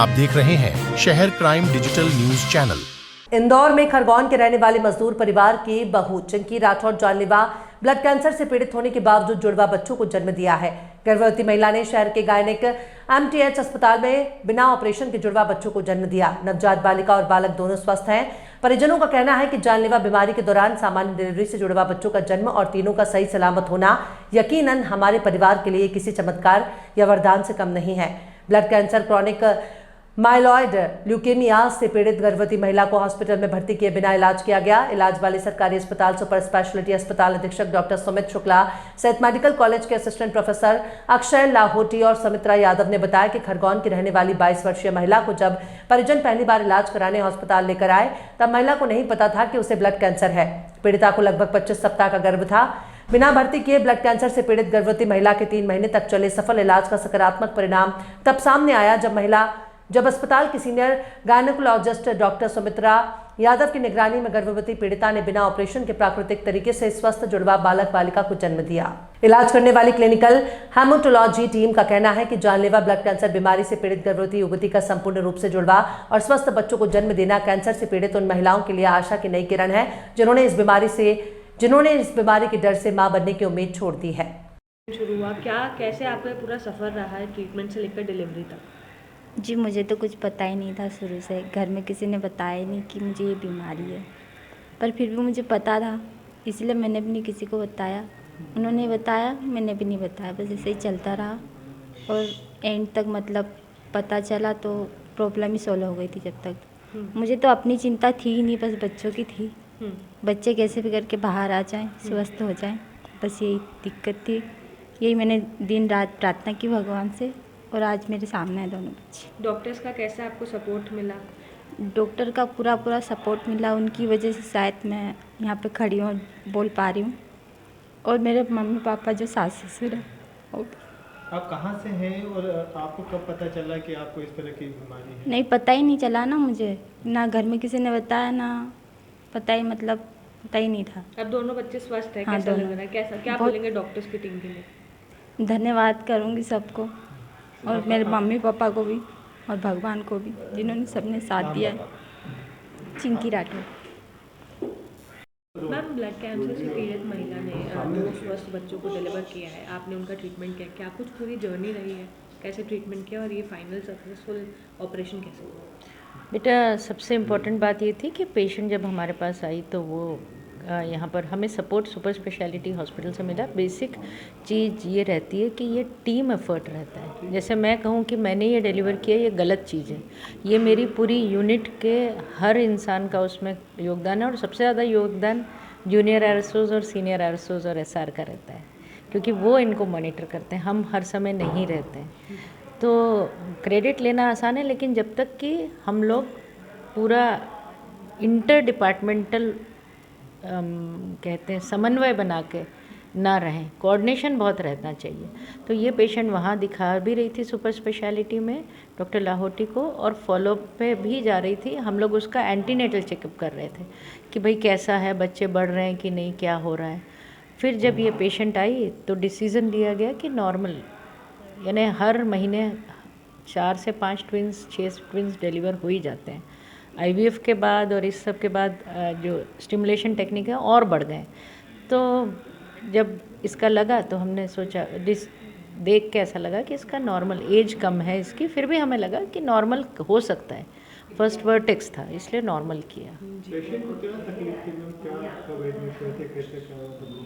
आप देख रहे हैं शहर crime digital news channel. Indore में खरगोन के रहने वाले मजदूर परिवार की बहू चिंकी राठौर जानलेवा ब्लड कैंसर से पीड़ित होने के बावजूद जुड़वा बच्चों को जन्म दिया है। गर्भवती महिला ने शहर के गायनिक एमटीएच अस्पताल में बिना ऑपरेशन के जुड़वा बच्चों को जन्म दिया। नवजात बालिका और बालक दोनों स्वस्थ हैं। परिजनों का कहना है कि जानलेवा बीमारी के दौरान सामान्य डिलीवरी से जुड़वा बच्चों का जन्म और तीनों का सही सलामत होना यकीनन हमारे परिवार के लिए किसी चमत्कार या वरदान से कम नहीं है। Blood cancer, chronic myeloid leukaemia से पीड़ित गर्भवती महिला को हॉस्पिटल में भर्ती किए बिना इलाज किया गया। इलाज वाले सरकारी अस्पताल सुपर स्पेशलिटी अस्पताल अधीक्षक डॉक्टर सुमित शुक्ला, सहित मेडिकल कॉलेज के असिस्टेंट प्रोफेसर अक्षय लाहोटी और सुमित्रा यादव ने बताया कि खरगोन की रहने वाली 22 वर्षीय महिला को जब परिजन पहली बार इलाज कराने अस्पताल लेकर आए तब महिला को नहीं पता था कि उसे ब्लड कैंसर है। पीड़िता को लगभग 25 सप्ताह का गर्भ था। बिना भर्ती किए ब्लड कैंसर से पीड़ित गर्भवती महिला के 3 महीने तक चले सफल इलाज का सकारात्मक परिणाम तब सामने आया जब अस्पताल की senior gynaecologist doctor Sumitra Yadav की निगरानी में गर्भवती पीड़िता ने बिना ऑपरेशन के प्राकृतिक तरीके से स्वस्थ जुड़वा बालक बालिका को जन्म दिया। इलाज करने वाली क्लिनिकल हेमाटोलॉजी टीम का कहना है कि जानलेवा ब्लड कैंसर बीमारी से पीड़ित गर्भवती युवती का संपूर्ण रूप से जुड़वा और स्वस्थ बच्चों को जन्म देना कैंसर से पीड़ित उन महिलाओं के लिए आशा की नई किरण है जिन्होंने इस बीमारी के डर से मां बनने की उम्मीद छोड़ दी है। शुरू हुआ कैसे आपका पूरा सफर रहा है ट्रीटमेंट से लेकर डिलीवरी तक? जी मुझे तो कुछ पता ही नहीं था शुरू से। घर में किसी ने बताया ही नहीं कि मुझे ये बीमारी है, पर फिर भी मुझे पता था, इसलिए मैंने भी नहीं किसी को बताया। उन्होंने बताया, मैंने भी नहीं बताया, बस ऐसे ही चलता रहा और एंड तक मतलब पता चला तो प्रॉब्लम ही सॉल्व हो गई थी। जब तक मुझे तो अपनी चिंता थी ही नहीं, बस बच्चों की थी। बच्चे कैसे भी करके बाहर आ जाएं, स्वस्थ हो जाएं, बस यही दिक्कत थी। यही मैंने दिन रात प्रार्थना की भगवान से और आज मेरे सामने है दोनों बच्चे। डॉक्टर्स का कैसा आपको सपोर्ट मिला? डॉक्टर का पूरा सपोर्ट मिला। उनकी वजह से शायद मैं यहाँ पे खड़ी हूँ, बोल पा रही हूँ। और मेरे मम्मी पापा जो सास ससुर है। आप कहाँ से हैं और आपको कब पता चला कि आपको इस तरह की बीमारी है? नहीं, पता ही नहीं चला ना मुझे, ना घर में किसी ने बताया, ना पता ही नहीं था। अब दोनों बच्चे स्वस्थ हैं? हाँ, कैसा लग रहा है? कैसा क्या बोलेंगे डॉक्टर्स की टीम के लिए? धन्यवाद करूँगी सबको और मेरे मम्मी पापा को भी और भगवान को भी, जिन्होंने सबने साथ दिया है। Chinki Rathore. Ma'am, blood cancer से पीड़ित महिला ने 2 स्वस्थ बच्चों को डिलीवर किया है, आपने उनका ट्रीटमेंट किया, क्या कुछ पूरी जर्नी रही है? कैसे ट्रीटमेंट किया और ये फाइनल सक्सेसफुल ऑपरेशन कैसे हुआ? बेटा, सबसे इम्पोर्टेंट बात ये थी कि पेशेंट जब हमारे पास आई तो वो यहाँ पर हमें सपोर्ट सुपर स्पेशलिटी हॉस्पिटल से मिला। बेसिक चीज़ ये रहती है कि ये टीम एफर्ट रहता है। जैसे मैं कहूँ कि मैंने ये डिलीवर किया, ये गलत चीज़ है। ये मेरी पूरी यूनिट के हर इंसान का उसमें योगदान है और सबसे ज़्यादा योगदान जूनियर आरएसओज और सीनियर आरएसओज और एसआर का रहता है, क्योंकि वो इनको मॉनिटर करते हैं। हम हर समय नहीं रहते हैं, तो क्रेडिट लेना आसान है, लेकिन जब तक कि हम लोग पूरा इंटर डिपार्टमेंटल कहते हैं समन्वय बना के ना रहें, कोऑर्डिनेशन बहुत रहना चाहिए। तो ये पेशेंट वहाँ दिखा भी रही थी सुपर स्पेशलिटी में डॉक्टर लाहोटी को, और फॉलोअप पे भी जा रही थी। हम लोग उसका एंटीनेटल चेकअप कर रहे थे कि भाई कैसा है, बच्चे बढ़ रहे हैं कि नहीं, क्या हो रहा है। फिर जब ये पेशेंट आई तो डिसीज़न लिया गया कि नॉर्मल, यानी हर महीने 4 से 5 ट्विंस, 6 ट्विंस डिलीवर हो ही जाते हैं। आईवीएफ के बाद और इस सब के बाद जो स्टिमुलेशन टेक्निक है और बढ़ गए। तो जब इसका लगा तो हमने सोचा, देख के ऐसा लगा कि इसका नॉर्मल एज कम है इसकी, फिर भी हमें लगा कि नॉर्मल हो सकता है। फर्स्ट वर्टेक्स था, इसलिए नॉर्मल किया।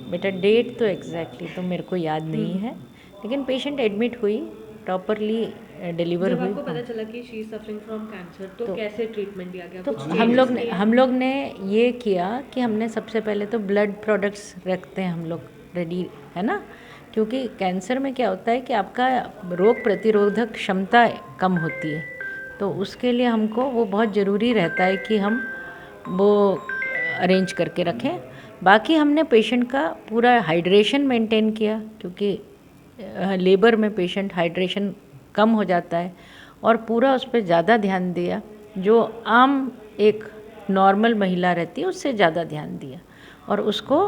बेटा, डेट तो एग्जैक्टली तो मेरे को याद नहीं है, लेकिन पेशेंट एडमिट हुई, प्रॉपरली डिलीवर हुई। आपको पता चला कि she is suffering from cancer, तो कैसे ट्रीटमेंट दिया गया? तो हम लोग ने ये किया कि हमने सबसे पहले तो ब्लड प्रोडक्ट्स रखते हैं हम लोग रेडी, है ना, क्योंकि कैंसर में क्या होता है कि आपका रोग प्रतिरोधक क्षमता कम होती है, तो उसके लिए हमको वो बहुत ज़रूरी रहता है कि हम वो अरेंज करके रखें। बाकी हमने पेशेंट का पूरा हाइड्रेशन मेंटेन किया, क्योंकि लेबर में पेशेंट हाइड्रेशन कम हो जाता है, और पूरा उस पर ज़्यादा ध्यान दिया। जो आम एक नॉर्मल महिला रहती है उससे ज़्यादा ध्यान दिया, और उसको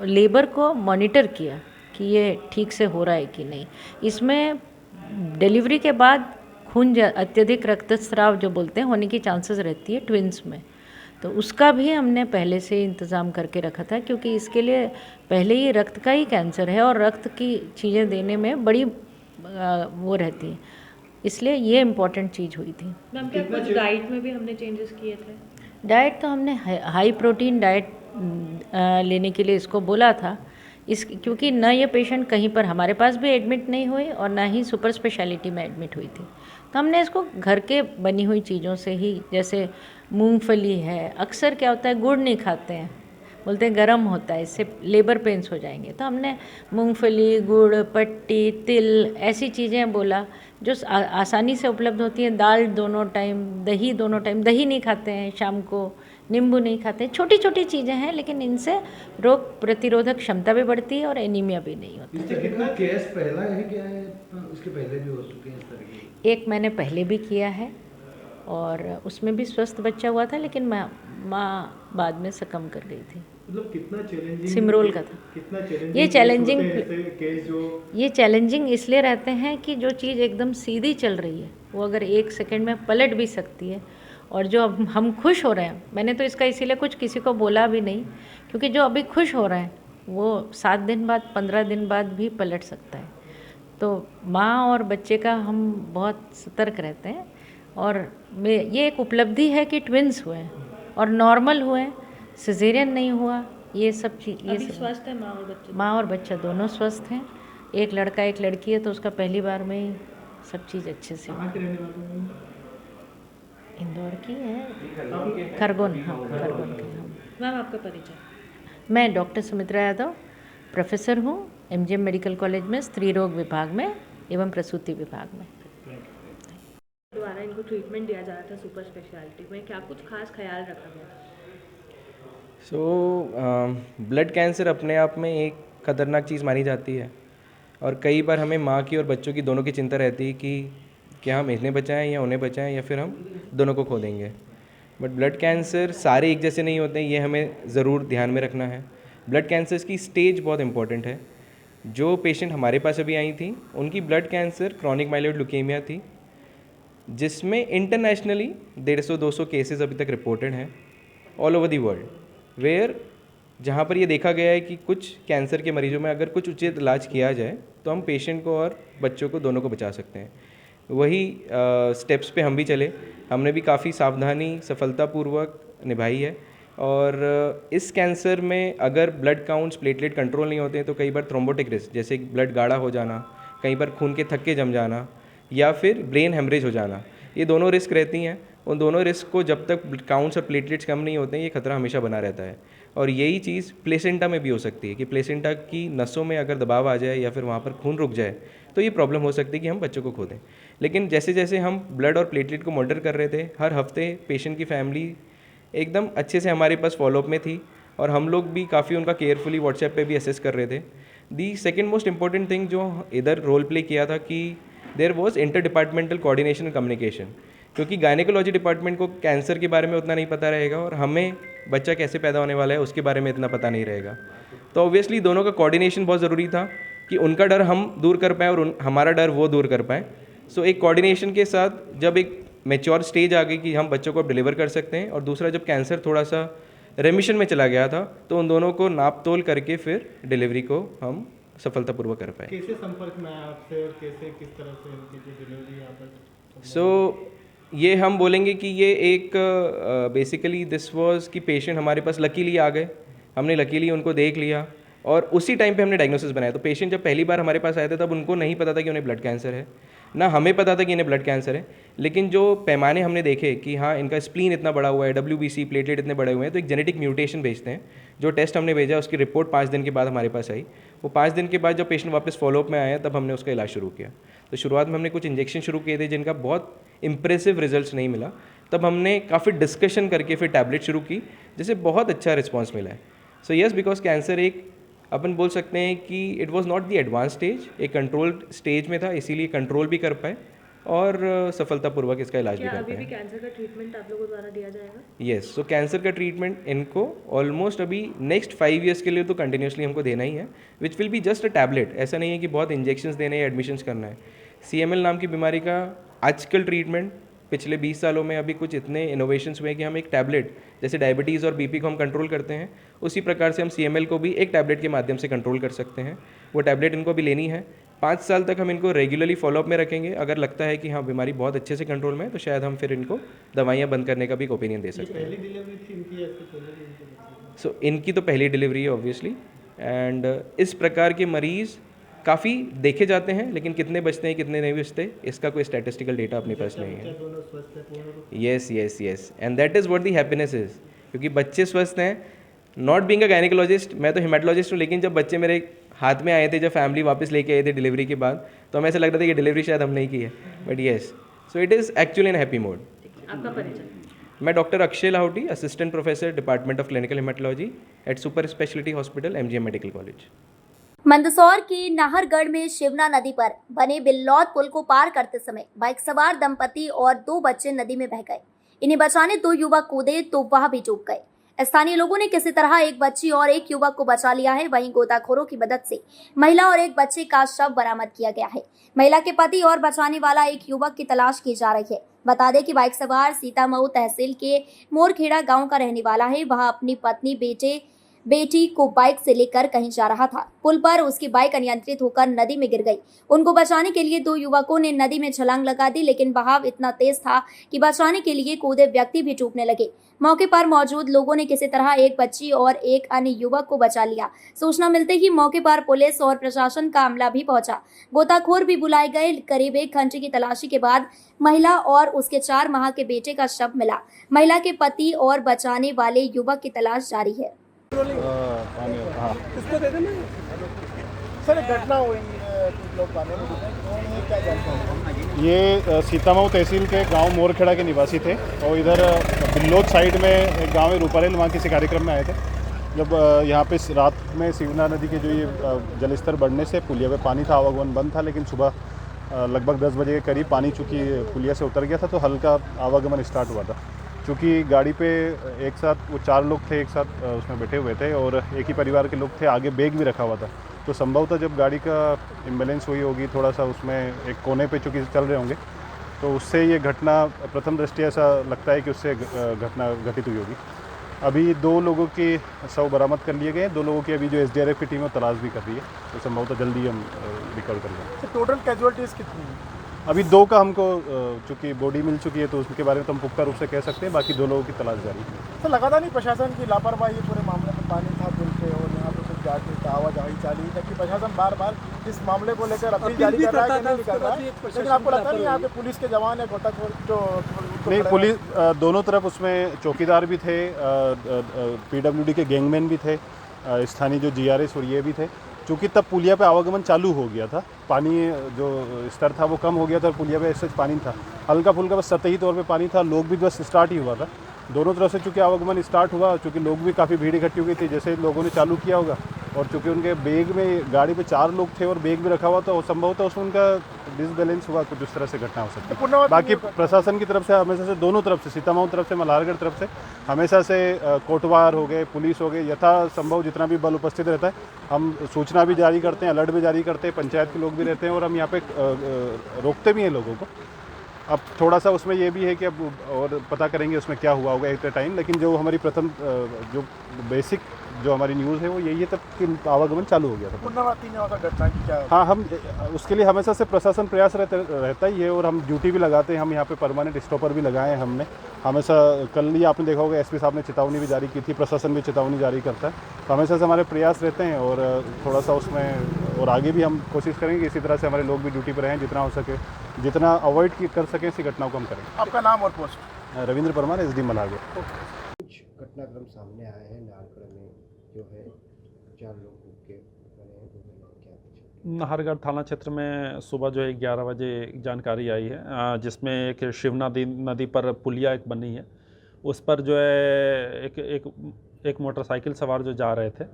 लेबर को मॉनिटर किया कि ये ठीक से हो रहा है कि नहीं। इसमें डिलीवरी के बाद खून अत्यधिक रक्तस्राव जो बोलते हैं होने की चांसेस रहती है ट्विंस में, तो उसका भी हमने पहले से इंतज़ाम करके रखा था, क्योंकि इसके लिए पहले ही रक्त का ही कैंसर है और रक्त की चीज़ें देने में बड़ी वो रहती है, इसलिए ये इम्पॉर्टेंट चीज़ हुई थी। मैम क्या कुछ डाइट में भी हमने चेंजेस किए थे? डाइट तो हमने हाई प्रोटीन डाइट लेने के लिए इसको बोला था, क्योंकि न ये पेशेंट कहीं पर हमारे पास भी एडमिट नहीं हुई और ना ही सुपर स्पेशलिटी में एडमिट हुई थी, तो हमने इसको घर के बनी हुई चीज़ों से ही, जैसे मूंगफली है, अक्सर क्या होता है गुड़ नहीं खाते हैं, बोलते हैं गर्म होता है, इससे लेबर पेन्स हो जाएंगे, तो हमने मूंगफली, गुड़, पट्टी, तिल ऐसी चीज़ें बोला जो आसानी से उपलब्ध होती हैं। दाल दोनों टाइम, दही दोनों टाइम, दही नहीं खाते हैं शाम को, नींबू नहीं खाते, छोटी छोटी चीज़ें हैं, लेकिन इनसे रोग प्रतिरोधक क्षमता भी बढ़ती है और एनीमिया भी नहीं होता। इससे कितना केस पहला है क्या है, उसके पहले भी हो चुके हैं इस तरह के? एक मैंने पहले भी किया है और उसमें भी स्वस्थ बच्चा हुआ था, लेकिन माँ बाद में सकम कर गई थी। मतलब कितना चैलेंजिंग सिमरोल का था। कितना चैलेंजिंग ये चैलेंजिंग केस जो ये चैलेंजिंग इसलिए रहते हैं कि जो चीज़ एकदम सीधी चल रही है वो अगर 1 सेकंड में पलट भी सकती है, और जो अब हम खुश हो रहे हैं, मैंने तो इसका इसीलिए कुछ किसी को बोला भी नहीं, क्योंकि जो अभी खुश हो रहे हैं वो 7 दिन बाद, 15 दिन बाद भी पलट सकता है। तो माँ और बच्चे का हम बहुत सतर्क रहते हैं, और ये एक उपलब्धि है कि ट्विंस हुए हैं और नॉर्मल हुए हैं, सिजेरियन नहीं हुआ, ये सब चीज़, ये अभी सब स्वस्थ है माँ और बच्चे? माँ और बच्चा दोनों स्वस्थ हैं। एक लड़का एक लड़की है, तो उसका पहली बार में ही सब चीज़ अच्छे से कहाँ के रहने वाले हैं? इंदौर की है, खरगोन, हाँ खरगोन के हम। मैम आपका परिचय? मैं डॉक्टर सुमित्रा यादव, प्रोफेसर हूँ एमजीएम मेडिकल कॉलेज में स्त्री रोग विभाग में एवं प्रसूति विभाग में। द्वारा इनको ट्रीटमेंट दिया जा रहा था सुपर स्पेशलिटी में, क्या कुछ खास ख्याल रखा गया था? ब्लड कैंसर अपने आप में एक ख़तरनाक चीज़ मानी जाती है, और कई बार हमें माँ की और बच्चों की दोनों की चिंता रहती है कि क्या हम इन्हें बचाएं या उन्हें बचाएं, या फिर हम दोनों को खो देंगे। बट ब्लड कैंसर सारे एक जैसे नहीं होते हैं, ये हमें ज़रूर ध्यान में रखना है। ब्लड कैंसर की स्टेज बहुत इंपॉर्टेंट है। जो पेशेंट हमारे पास अभी आई थी, उनकी blood cancer chronic myeloid leukaemia थी, जिसमें इंटरनेशनली 150-200 केसेस अभी तक रिपोर्टेड हैं all over the world, where जहाँ पर ये देखा गया है कि कुछ कैंसर के मरीजों में अगर कुछ उचित इलाज किया जाए तो हम पेशेंट को और बच्चों को दोनों को बचा सकते हैं। वही स्टेप्स पे हम भी चले, हमने भी काफ़ी सावधानी सफलतापूर्वक निभाई है। और इस कैंसर में अगर ब्लड काउंट्स, प्लेटलेट कंट्रोल नहीं होते हैं तो कई बार थ्रोम्बोटिक रिस्क, जैसे ब्लड गाढ़ा हो जाना, कई बार खून के थक्के जम जाना, या फिर ब्रेन हेमरेज हो जाना, ये दोनों रिस्क रहती हैं। उन दोनों रिस्क को जब तक काउंट्स और प्लेटलेट्स कम नहीं होते हैं, ये खतरा हमेशा बना रहता है। और यही चीज़ प्लेसेंटा में भी हो सकती है कि प्लेसेंटा की नसों में अगर दबाव आ जाए या फिर वहाँ पर खून रुक जाए तो ये प्रॉब्लम हो सकती है कि हम बच्चों को खो दें। लेकिन जैसे जैसे हम ब्लड और प्लेटलेट को मॉनिटर कर रहे थे, हर हफ्ते पेशेंट की फैमिली एकदम अच्छे से हमारे पास फॉलोअप में थी, और हम लोग भी काफ़ी उनका केयरफुली व्हाट्सएप पे भी असेस कर रहे थे। The second most important thing जो इधर रोल प्ले किया था कि there was interdepartmental coordination and communication, क्योंकि गायनेकोलॉजी डिपार्टमेंट को कैंसर के बारे में उतना नहीं पता रहेगा और हमें बच्चा कैसे पैदा होने वाला है उसके बारे में इतना पता नहीं रहेगा। तो ऑब्वियसली दोनों का कोऑर्डिनेशन बहुत ज़रूरी था कि उनका डर हम दूर कर पाएँ और हमारा डर वो दूर कर पाएँ। सो एक कोऑर्डिनेशन के साथ जब एक मैच्योर स्टेज आ गई कि हम बच्चों को अब डिलीवर कर सकते हैं, और दूसरा जब कैंसर थोड़ा सा रेमिशन में चला गया था, तो उन दोनों को नाप तोल करके फिर डिलीवरी को हम सफलतापूर्वक कर पाए। कैसे संपर्क में आया आपसे और कैसे किस तरह से उनकी जो डिलीवरी यहाँ पर? सो ये हम बोलेंगे कि ये एक बेसिकली दिस वाज कि पेशेंट हमारे पास लकीली आ गए, हमने लकीली उनको देख लिया और उसी टाइम पे हमने डायग्नोसिस बनाया। तो पेशेंट जब पहली बार हमारे पास आए थे तब उनको नहीं पता था कि उन्हें ब्लड कैंसर है, ना हमें पता था कि इन्हें ब्लड कैंसर है। लेकिन जो पैमाने हमने देखे कि हाँ इनका स्प्लीन इतना बड़ा हुआ है, WBC प्लेटलेट इतने बड़े हुए हैं, तो एक जेनेटिक म्यूटेशन भेजते हैं। जो टेस्ट हमने भेजा उसकी रिपोर्ट 5 दिन के बाद हमारे पास आई। वो 5 दिन के बाद जब पेशेंट वापस फॉलोअप में आया तब हमने उसका इलाज शुरू किया। तो शुरुआत में हमने कुछ इंजेक्शन शुरू किए थे जिनका बहुत इंप्रेसिव रिजल्ट्स नहीं मिला, तब हमने काफ़ी डिस्कशन करके फिर टैबलेट शुरू की, जिससे बहुत अच्छा रिस्पॉन्स मिला है। सो यस, बिकॉज कैंसर एक अपन बोल सकते हैं कि it was not the advance stage, एक कंट्रोल स्टेज में था, इसीलिए कंट्रोल भी कर पाए और सफलतापूर्वक इसका इलाज भी कर अभी भी पाए। कैंसर का ट्रीटमेंट आप लोगों द्वारा दिया जाएगा? यस, सो कैंसर का ट्रीटमेंट इनको ऑलमोस्ट अभी नेक्स्ट 5 ईयर्स के लिए तो कंटिन्यूसली हमको देना ही है, which will be just a tablet. ऐसा नहीं है कि बहुत इंजेक्शंस देने या एडमिशंस करना है। CML नाम की बीमारी का आजकल ट्रीटमेंट पिछले 20 सालों में अभी कुछ इतने इनोवेशंस हुए हैं कि हम एक टैबलेट जैसे डायबिटीज़ और बीपी को हम कंट्रोल करते हैं, उसी प्रकार से हम CML को भी एक टैबलेट के माध्यम से कंट्रोल कर सकते हैं। वो टैबलेट इनको अभी लेनी है। 5 साल तक हम इनको रेगुलरली फॉलोअप में रखेंगे। अगर लगता है कि हाँ बीमारी बहुत अच्छे से कंट्रोल में है तो शायद हम फिर इनको दवाइयाँ बंद करने का भी एक ओपिनियन दे सकते हैं। पहली डिलीवरी थी इनकी या इससे पहले भी इनके बच्चे थे? सो इनकी तो पहली डिलीवरी है ऑब्वियसली, एंड इस प्रकार के मरीज़ काफ़ी देखे जाते हैं, लेकिन कितने बचते हैं कितने नहीं बचते इसका कोई स्टैटिस्टिकल डेटा अपने पास नहीं है। दोनों स्वस्थ है पूर्ण रूप yes yes yes, and that is what the happiness is, क्योंकि बच्चे स्वस्थ हैं। नॉट बीइंग अ गायनिकोलॉजिस्ट, मैं तो हेमेटोलॉजिस्ट हूँ, लेकिन जब बच्चे मेरे हाथ में आए थे, जब फैमिली वापस लेके आए थे डिलीवरी के बाद, तो हमें ऐसा लग रहा था कि डिलीवरी शायद हम नहीं की है, but yes, so it is actually in happy mode. आपका परिचय? मैं doctor Akshay Lahoti, assistant professor department of clinical haematology at super speciality hospital MGM medical college. Mandsaur के नाहरगढ़ में शिवना नदी पर बने बिल्लौद पुल को पार करते समय बाइक सवार दंपति और 2 बच्चे नदी में बह गए। इन्हें बचाने 2 युवक कूदे तो वह भी डूब गए। स्थानीय लोगों ने किसी तरह एक बच्ची और एक युवक को बचा लिया है। वहीं गोताखोरों की मदद से महिला और एक बच्चे का शव बरामद किया गया है। महिला के पति और बचाने वाला एक युवक की तलाश की जा रही है। बता दें कि बाइक सवार सीतामऊ तहसील के मोरखेड़ा गांव का रहने वाला है। वह अपनी पत्नी बेटी को बाइक से लेकर कहीं जा रहा था। पुल पर उसकी बाइक अनियंत्रित होकर नदी में गिर गई। उनको बचाने के लिए 2 युवकों ने नदी में छलांग लगा दी, लेकिन बहाव इतना तेज था कि बचाने के लिए कूदे व्यक्ति भी डूबने लगे। मौके पर मौजूद लोगों ने किसी तरह एक बच्ची और एक अन्य युवक को बचा लिया। सूचना मिलते ही मौके पर पुलिस और प्रशासन का अमला भी पहुंचा। गोताखोर भी बुलाए गए। करीब 1 घंटे की तलाशी के बाद महिला और उसके 4 माह के बेटे का शव मिला। महिला के पति और बचाने वाले युवक की तलाश जारी है। सर घटना हुई कुछ लोग पानी में डूबे, तो क्या जानकारी? ये सीतामऊ तहसील के गांव मोरखेड़ा के निवासी थे और इधर बिल्लौद साइड में एक गांव है रूपारेल, वहाँ किसी कार्यक्रम में आए थे। जब यहाँ पे रात में शिवना नदी के जो ये जलस्तर बढ़ने से पुलिया पे पानी था, आवागमन बंद था, लेकिन सुबह लगभग 10 बजे के करीब पानी चूँकि पुलिया से उतर गया था तो हल्का आवागमन स्टार्ट हुआ था। चूँकि गाड़ी पे एक साथ वो 4 लोग थे, एक साथ उसमें बैठे हुए थे और एक ही परिवार के लोग थे, आगे बैग भी रखा हुआ था। तो संभवतः जब गाड़ी का इम्बैलेंस हुई होगी, थोड़ा सा उसमें एक कोने पे चूँकि चल रहे होंगे, तो उससे ये घटना प्रथम दृष्टि ऐसा लगता है कि उससे घटना घटित हुई होगी। अभी 2 लोगों के शव बरामद कर लिए गए हैं। 2 लोगों की अभी जो SDRF की टीम है तलाश भी कर रही है, तो संभवतः जल्दी हम रिकवर कर लेंगे। टोटल कैजुअलिटीज़ कितनी है? अभी 2 का हमको चूँकि बॉडी मिल चुकी है तो उसके बारे में तो हम पुख्ता रूप से कह सकते हैं, बाकी 2 लोगों की तलाश जारी है। तो लगातार नहीं प्रशासन की लापरवाही पूरे मामले में, पानी था पुल पे और यहाँ पे कुछ जाके आवाजाही चाली, जबकि प्रशासन बार बार इस मामले को लेकर अपील जारी कर रहा है कि नहीं कर रहा है, लेकिन आपको लगता नहीं यहाँ पे पुलिस के जवान है गोताखोर जो नहीं, पुलिस दोनों तरफ उसमें चौकीदार भी थे, PWD के गैंगमैन भी थे, स्थानीय जो GRS और ये भी थे। चूँकि तब पुलिया पे आवागमन चालू हो गया था, पानी जो स्तर था वो कम हो गया था और पुलिया पे ऐसे पानी था, हल्का फुल्का बस सतही तौर पे पानी था, लोग भी बस स्टार्ट ही हुआ था। दोनों तरफ से चूँकि आवागमन स्टार्ट हुआ, चूँकि लोग भी काफ़ी भीड़ इकट्ठी हो गई थी, जैसे लोगों ने चालू किया होगा, और चूँकि उनके बैग में गाड़ी पे 4 लोग थे और बैग भी रखा हुआ था, और संभवतः उसमें उनका डिसबैलेंस हुआ, कुछ उस तरह से घटना हो सकती है। बाकी प्रशासन की तरफ से हमेशा से, दोनों तरफ से, सीतामऊ तरफ से, मल्हारगढ़ तरफ से, हमेशा से कोटवार हो गए, पुलिस हो गए, यथा संभव जितना भी बल उपस्थित रहता है, हम सूचना भी जारी करते हैं, अलर्ट भी जारी करते हैं, पंचायत के लोग भी रहते हैं और हम यहाँ पे रोकते भी हैं लोगों को। अब थोड़ा सा उसमें ये भी है कि अब और पता करेंगे उसमें क्या हुआ होगा एट ए टाइम, लेकिन जो हमारी प्रथम जो बेसिक जो हमारी न्यूज़ है वो यही है तब कि आवागमन चालू हो गया था। पुनरावृत्ति नहीं होगा घटना की क्या? हाँ, हम उसके लिए हमेशा से प्रशासन प्रयास रहता ही है और हम ड्यूटी भी लगाते हैं। हम यहाँ पे परमानेंट स्टॉपर भी लगाए हैं हमने हमेशा। कल ही आपने देखा होगा SP साहब ने चेतावनी भी जारी की थी, प्रशासन भी चेतावनी जारी करता है, तो हमेशा से हमारे प्रयास रहते हैं और थोड़ा सा उसमें और आगे भी हम कोशिश करेंगे कि इसी तरह से हमारे लोग भी ड्यूटी पर रहें, जितना हो सके, जितना अवॉइड कर सकें ऐसी घटनाओं को हम करें। आपका नाम और पोस्ट? रविंद्र परमार, SD मल्हारगढ़। कुछ घटनाक्रम सामने आए हैं नाहरगढ़ में, जो है 4 लोग के नाहरगढ़ थाना क्षेत्र में सुबह जो है 11 बजे जानकारी आई है, जिसमें एक शिवना नदी पर पुलिया एक बनी है, उस पर जो है एक मोटरसाइकिल सवार जो जा रहे थे,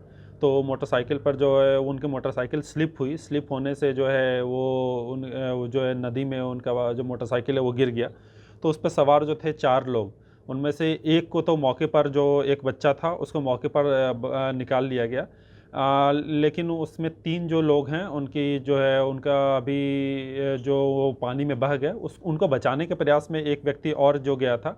तो मोटरसाइकिल पर जो है उनकी मोटरसाइकिल स्लिप होने से जो है वो जो है नदी में उनका जो मोटरसाइकिल है वो गिर गया। तो उस पर सवार जो थे 4 लोग, उनमें से एक को तो मौके पर, जो एक बच्चा था उसको मौके पर निकाल लिया गया, लेकिन उसमें 3 जो लोग हैं उनकी जो है उनका अभी जो पानी में बह गए उनको बचाने के प्रयास में एक व्यक्ति और जो गया था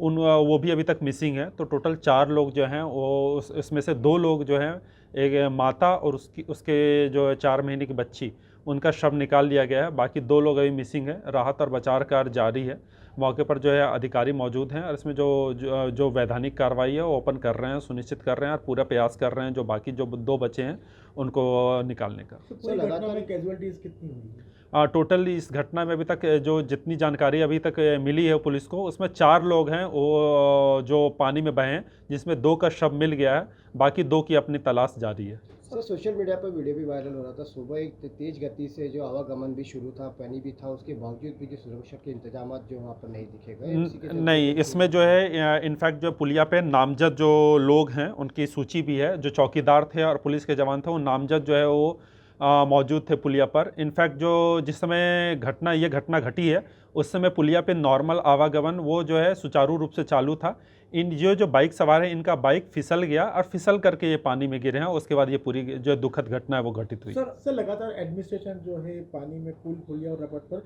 वो भी अभी तक मिसिंग है। तो टोटल 4 लोग जो हैं वो इसमें से 2 लोग जो हैं, एक माता और उसके जो है 4 महीने की बच्ची, उनका शव निकाल लिया गया है। बाकी 2 लोग अभी मिसिंग है। राहत और बचाव कार्य जारी है। मौके पर जो है अधिकारी मौजूद हैं और इसमें जो वैधानिक कार्रवाई है वो ओपन कर रहे हैं, सुनिश्चित कर रहे हैं और पूरा प्रयास कर रहे हैं जो बाकी जो 2 बचे हैं उनको निकालने का। पूरी घटना में कैजुअलिटीज कितनी हुई है? टोटल इस घटना में अभी तक जो जितनी जानकारी अभी तक मिली है पुलिस को, उसमें 4 लोग हैं वो जो पानी में बहे हैं, जिसमें 2 का शव मिल गया है, बाकी 2 की अपनी तलाश जारी है। सर, सोशल मीडिया पर वीडियो भी वायरल हो रहा था। सुबह एक तेज गति से जो आवागमन भी शुरू था, पानी भी था, उसके बावजूद भी जो सुरक्षा के इंतजाम जो वहाँ पर नहीं दिखे गए। नहीं, इसमें जो है इनफैक्ट जो पुलिया पे नामजद जो लोग हैं उनकी सूची भी है। जो चौकीदार थे और पुलिस के जवान थे वो नामजद जो है वो मौजूद थे पुलिया पर। इनफैक्ट जो जिस समय ये घटना घटी है उस समय पुलिया पे नॉर्मल आवागमन वो जो है सुचारू रूप से चालू था। जो बाइक सवार है इनका बाइक फिसल गया और फिसल करके ये पानी में गिरे हैं। उसके बाद ये पूरी जो दुखद घटना है वो घटित हुई। सर लगातार एडमिनिस्ट्रेशन जो है पानी में पुल पुलिया और रपट पर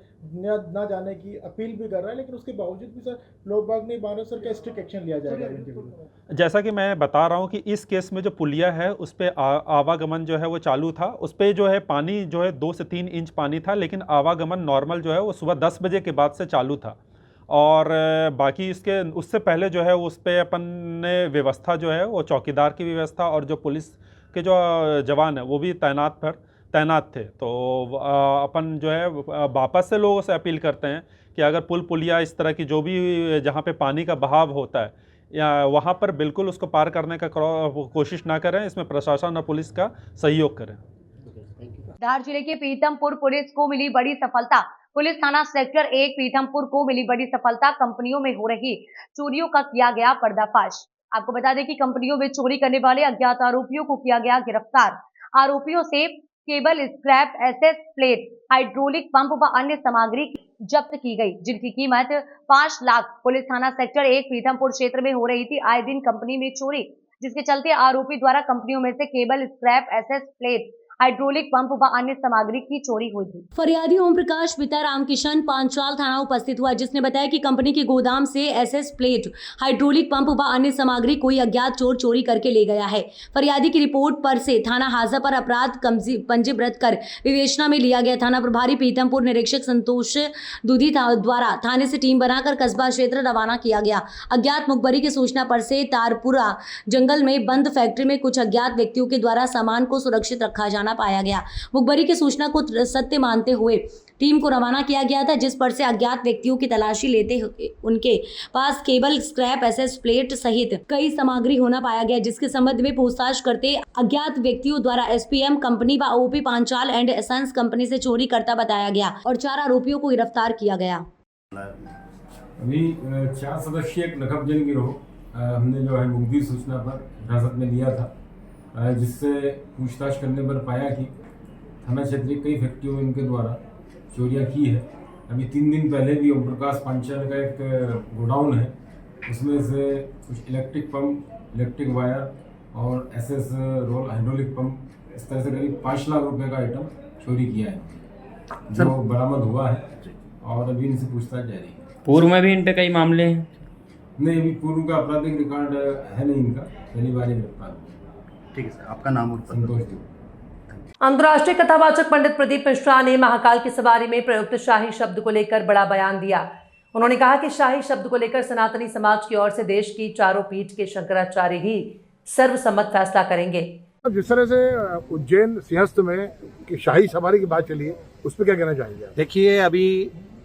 न जाने की अपील भी कर रहा है, लेकिन उसके बावजूद भी सर लोग बाग नहीं मान रहे। सर क्या स्ट्रिक्ट एक्शन लिया जाएगा? जैसा कि मैं बता रहा हूँ कि इस केस में जो पुलिया है उस पर आवागमन जो है वो चालू था। उस पर जो है पानी जो है 2 से 3 इंच पानी था, लेकिन आवागमन नॉर्मल जो है वो सुबह 10 बजे के बाद से चालू था। और बाकी उससे पहले जो है उस पर अपन ने व्यवस्था जो है वो चौकीदार की व्यवस्था और जो पुलिस के जो जवान है वो भी तैनात थे। तो अपन जो है वापस से लोगों से अपील करते हैं कि अगर पुल पुलिया इस तरह की जो भी जहाँ पे पानी का बहाव होता है या वहाँ पर बिल्कुल उसको पार करने का कोशिश ना करें। इसमें प्रशासन और पुलिस का सहयोग करें। धार जिले के पीतमपुर पुलिस को मिली बड़ी सफलता। पुलिस थाना सेक्टर 1 पीतमपुर को मिली बड़ी सफलता। कंपनियों में हो रही चोरियों का किया गया पर्दाफाश। आपको बता दें कि कंपनियों में चोरी करने वाले अज्ञात आरोपियों को किया गया गिरफ्तार। आरोपियों से cable, scrap, SS plate, hydraulic pump व अन्य सामग्री जब्त की गई, जिनकी कीमत 5 लाख। पुलिस थाना सेक्टर 1 पीतमपुर क्षेत्र में हो रही थी आए दिन कंपनी में चोरी, जिसके चलते आरोपी द्वारा कंपनियों में से cable, scrap, SS plate, hydraulic pump व अन्य सामग्री की चोरी हुई थी। फरियादी ओम प्रकाश पिता रामकिशन पांचाल थाना उपस्थित हुआ, जिसने बताया कि कंपनी के गोदाम से एसएस प्लेट, हाइड्रोलिक पंप व अन्य सामग्री कोई अज्ञात चोर चोरी करके ले गया है। फरियादी की रिपोर्ट पर से थाना हाजा पर अपराध पंजीबृत कर विवेचना में लिया गया। थाना प्रभारी पीतमपुर निरीक्षक संतोष दुधी द्वारा थाने से टीम बनाकर कस्बा क्षेत्र रवाना किया गया। अज्ञात मुखबरी की सूचना पर से तारपुरा जंगल में बंद फैक्ट्री में कुछ अज्ञात व्यक्तियों के द्वारा सामान को सुरक्षित रखा जाना पाया गया। मुखबरी की सूचना को सत्य मानते हुए टीम को रवाना किया गया था, जिस पर से अज्ञात व्यक्तियों की तलाशी लेते उनके पास केबल, स्क्रैप, एसएस प्लेट सहित कई सामग्री होना पाया गया, जिसके संबंध में पूछताछ करते अज्ञात व्यक्तियों द्वारा एसपीएम कंपनी व OP Panchal and essence company से चोरी करता बताया गया और 4 आरोपियों को गिरफ्तार किया गया। अभी 4 सदस्यीय एक नकबजन गिरोह हमने जो है मुखबिर सूचना पर हिरासत में लिया था, जिससे पूछताछ करने पर पाया कि थाना क्षेत्र की कई फैक्ट्रियों में इनके द्वारा चोरियां की है। अभी 3 दिन पहले भी ओम प्रकाश पांचाल का एक गोडाउन है, उसमें से कुछ इलेक्ट्रिक पंप, इलेक्ट्रिक वायर और एसएस रोल, हाइड्रोलिक पंप, इस तरह से करीब 5 लाख रुपए का आइटम चोरी किया है, जो बरामद हुआ है और अभी इनसे पूछताछ जारी है। पूर्व में भी इन पे कई मामले हैं? नहीं, अभी पूर्व का आपराधिक रिकॉर्ड है नहीं इनका, पहली बार गिरफ्तार। ठीक है सर, आपका नाम और संतोष। अंतर्राष्ट्रीय कथावाचक पंडित प्रदीप मिश्रा ने महाकाल की सवारी में प्रयुक्त शाही शब्द को लेकर बड़ा बयान दिया। उन्होंने कहा कि शाही शब्द को लेकर सनातनी समाज की ओर से देश की चारों पीठ के शंकराचार्य ही सर्वसम्मत फैसला करेंगे। जिस तरह से उज्जैन सिंहस्थ में कि शाही सवारी की बात चली है, उस पर क्या कहना चाहेंगे? देखिए, अभी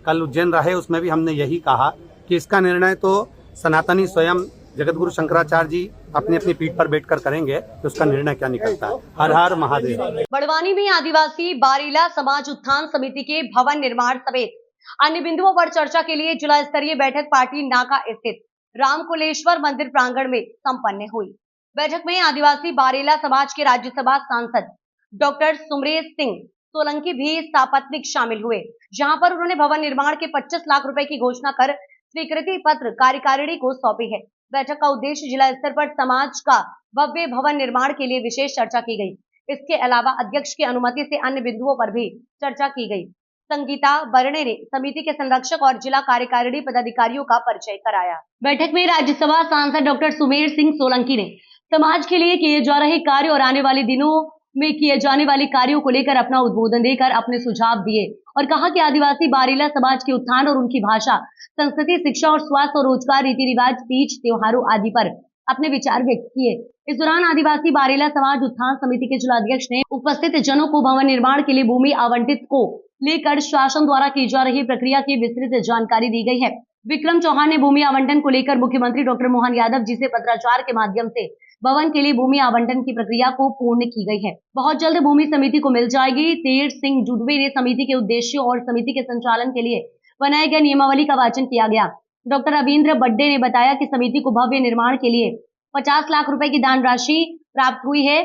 कल उज्जैन रहे, उसमें भी हमने यही कहा कि इसका निर्णय तो सनातनी स्वयं जगतगुरु शंकराचार्य जी अपनी अपनी पीठ पर बैठकर करेंगे, तो उसका निर्णय क्या निकलता है। हर हर महादेव। बड़वानी में आदिवासी बारीला समाज उत्थान समिति के भवन निर्माण समेत अन्य बिंदुओं पर चर्चा के लिए जिला स्तरीय बैठक पार्टी नाका स्थित रामकुलेश्वर मंदिर प्रांगण में संपन्न हुई। बैठक में आदिवासी बारेला समाज के राज्यसभा सांसद डॉक्टर सुमरेश सिंह सोलंकी भी सपत्नीक शामिल हुए, जहां पर उन्होंने भवन निर्माण के 25 लाख रुपए की घोषणा कर स्वीकृति पत्र कार्यकारिणी को सौंपी है। बैठक का उद्देश्य जिला स्तर पर समाज का भव्य भवन निर्माण के लिए विशेष चर्चा की गई। इसके अलावा अध्यक्ष की अनुमति से अन्य बिंदुओं पर भी चर्चा की गई। संगीता बरणे ने समिति के संरक्षक और जिला कार्यकारिणी पदाधिकारियों का परिचय कराया। बैठक में राज्यसभा सांसद डॉक्टर सुमेर सिंह सोलंकी ने समाज के लिए किए जा रहे कार्य और आने वाले दिनों में किए जाने वाले कार्यों को लेकर अपना उद्बोधन देकर अपने सुझाव दिए और कहा कि आदिवासी बारेला समाज के उत्थान और उनकी भाषा, संस्कृति, शिक्षा और स्वास्थ्य और रोजगार, रीति रिवाज, तीज त्योहारों आदि पर अपने विचार व्यक्त किए। इस दौरान आदिवासी बारेला समाज उत्थान समिति के जिलाध्यक्ष ने उपस्थित जनों को भवन निर्माण के लिए भूमि आवंटित को लेकर शासन द्वारा की जा रही प्रक्रिया की विस्तृत जानकारी दी गई है। विक्रम चौहान ने भूमि आवंटन को लेकर मुख्यमंत्री डॉक्टर मोहन यादव जी से पत्राचार के माध्यम से भवन के लिए भूमि आवंटन की प्रक्रिया को पूर्ण की गई है। बहुत जल्द भूमि समिति को मिल जाएगी। तेर सिंह जुडवे ने समिति के उद्देश्यों और समिति के संचालन के लिए बनाए गए नियमावली का वाचन किया गया। डॉक्टर रविंद्र बड्डे ने बताया कि समिति को भव्य निर्माण के लिए 50 लाख रुपए की दान राशि प्राप्त हुई है।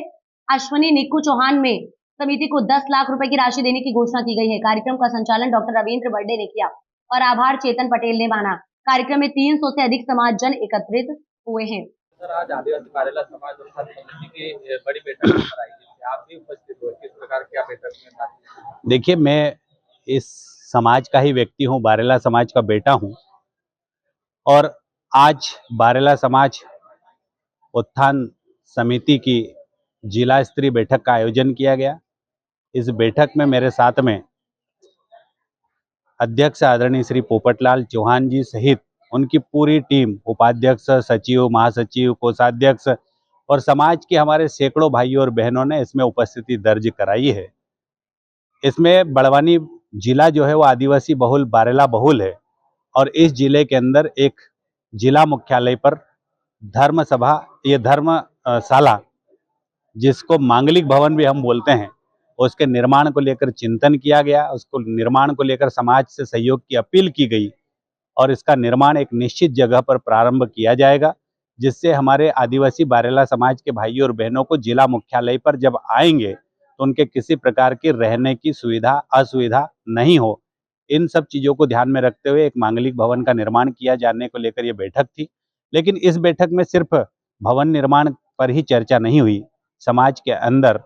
अश्विनी निक्कू चौहान में समिति को 10 लाख रुपए की राशि देने की घोषणा की गई है। कार्यक्रम का संचालन डॉक्टर रविंद्र बड्डे ने किया और आभार चेतन पटेल ने माना। कार्यक्रम में 300 से अधिक समाज जन एकत्रित हुए हैं। सर, आज आदिवासी बारेला समाज उत्थान समिति की बड़ी बैठक कराई गई, आप भी उपस्थित हुए, किस प्रकार क्या बैठक में था? देखिए, मैं इस समाज का ही व्यक्ति हूँ, बारेला समाज का बेटा हूँ और आज बारेला समाज उत्थान समिति की जिला स्तरीय बैठक का आयोजन किया गया। इस बैठक में मेरे साथ में अध्यक्ष आदरणीय श्री पोपटलाल चौहान जी सहित उनकी पूरी टीम, उपाध्यक्ष, सचिव, महासचिव, कोषाध्यक्ष और समाज के हमारे सैकड़ों भाइयों और बहनों ने इसमें उपस्थिति दर्ज कराई है। इसमें बड़वानी जिला जो है वो आदिवासी बहुल, बारेला बहुल है और इस जिले के अंदर एक जिला मुख्यालय पर धर्म सभा, ये धर्मशाला जिसको मांगलिक भवन भी हम बोलते हैं, उसके निर्माण को लेकर चिंतन किया गया। उसको निर्माण को लेकर समाज से सहयोग की अपील की गई और इसका निर्माण एक निश्चित जगह पर प्रारंभ किया जाएगा, जिससे हमारे आदिवासी बारेला समाज के भाइयों और बहनों को जिला मुख्यालय पर जब आएंगे तो उनके किसी प्रकार की रहने की सुविधा, असुविधा नहीं हो। इन सब चीज़ों को ध्यान में रखते हुए एक मांगलिक भवन का निर्माण किया जाने को लेकर ये बैठक थी। लेकिन इस बैठक में सिर्फ भवन निर्माण पर ही चर्चा नहीं हुई। समाज के अंदर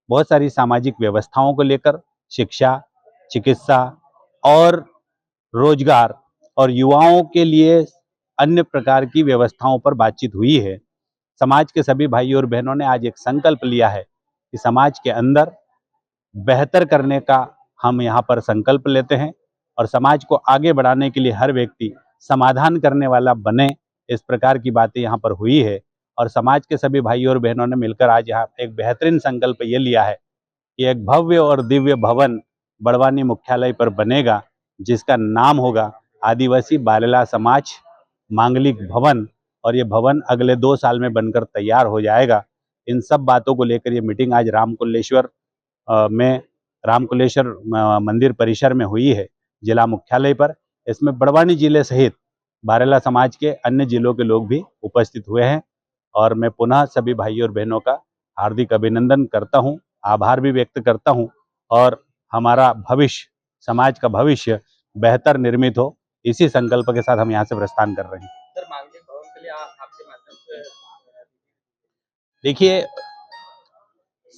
बहुत सारी सामाजिक व्यवस्थाओं को लेकर, शिक्षा, चिकित्सा और रोजगार और युवाओं के लिए अन्य प्रकार की व्यवस्थाओं पर बातचीत हुई है। समाज के सभी भाइयों और बहनों ने आज एक संकल्प लिया है कि समाज के अंदर बेहतर करने का हम यहाँ पर संकल्प लेते हैं और समाज को आगे बढ़ाने के लिए हर व्यक्ति समाधान करने वाला बने। इस प्रकार की बातें यहाँ पर हुई है और समाज के सभी भाइयों और बहनों ने मिलकर आज यहाँ एक बेहतरीन संकल्प ये लिया है कि एक भव्य और दिव्य भवन बड़वानी मुख्यालय पर बनेगा, जिसका नाम होगा आदिवासी बारेला समाज मांगलिक भवन और ये भवन अगले 2 साल में बनकर तैयार हो जाएगा। इन सब बातों को लेकर ये मीटिंग आज रामकुलेश्वर मंदिर परिसर में हुई है, जिला मुख्यालय पर। इसमें बड़वानी जिले सहित बारेला समाज के अन्य जिलों के लोग भी उपस्थित हुए हैं और मैं पुनः सभी भाइयों और बहनों का हार्दिक अभिनंदन करता हूं, आभार भी व्यक्त करता हूं और हमारा भविष्य, समाज का भविष्य बेहतर निर्मित हो, इसी संकल्प के साथ हम यहाँ से प्रस्थान कर रहे हैं। सर, मांगलिक भवन के लिए आपके माध्यम से देखिए,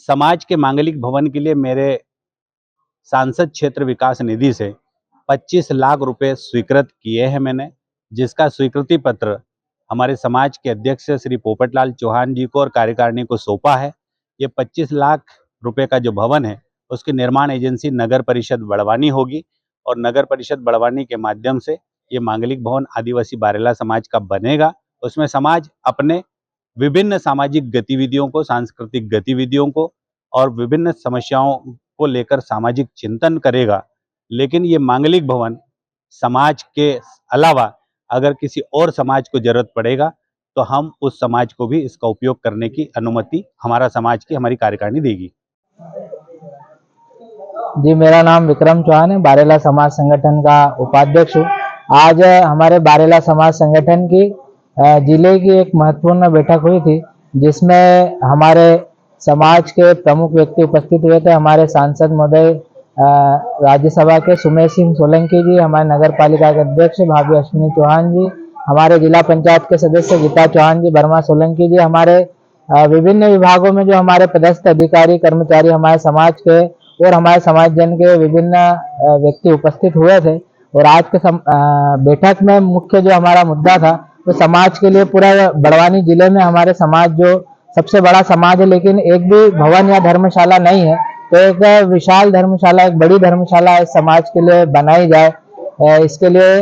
समाज के मांगलिक भवन के लिए मेरे सांसद क्षेत्र विकास निधि से 25 लाख रुपए स्वीकृत किए हैं मैंने, जिसका स्वीकृति पत्र हमारे समाज के अध्यक्ष श्री पोपटलाल चौहान जी को और कार्यकारिणी को सौंपा है। ये 25 लाख रुपए का जो भवन है उसकी निर्माण एजेंसी नगर परिषद बड़वानी होगी और नगर परिषद बड़वानी के माध्यम से ये मांगलिक भवन आदिवासी बारेला समाज का बनेगा। उसमें समाज अपने विभिन्न सामाजिक गतिविधियों को, सांस्कृतिक गतिविधियों को और विभिन्न समस्याओं को लेकर सामाजिक चिंतन करेगा। लेकिन ये मांगलिक भवन समाज के अलावा अगर किसी और समाज को जरूरत पड़ेगा तो हम उस समाज को भी इसका उपयोग करने की अनुमति हमारा समाज की, हमारी कार्यकारिणी देगी। जी, मेरा नाम विक्रम चौहान है, बारेला समाज संगठन का उपाध्यक्ष हूँ। आज हमारे बारेला समाज संगठन की जिले की एक महत्वपूर्ण बैठक हुई थी, जिसमें हमारे समाज के प्रमुख व्यक्ति उपस्थित हुए थे। हमारे सांसद महोदय राज्यसभा के सुमेर सिंह सोलंकी जी, हमारे नगर पालिका के अध्यक्ष भाभी अश्विनी चौहान जी, हमारे जिला पंचायत के सदस्य गीता चौहान जी, वर्मा सोलंकी जी, हमारे विभिन्न विभागों में जो हमारे पदस्थ अधिकारी कर्मचारी हमारे समाज के और हमारे समाज जन के विभिन्न व्यक्ति उपस्थित हुए थे। और आज के बैठक में मुख्य जो हमारा मुद्दा था वो समाज के लिए, पूरा बड़वानी जिले में हमारे समाज जो सबसे बड़ा समाज है, लेकिन एक भी भवन या धर्मशाला नहीं है, तो एक विशाल धर्मशाला, एक बड़ी धर्मशाला इस समाज के लिए बनाई जाए। इसके लिए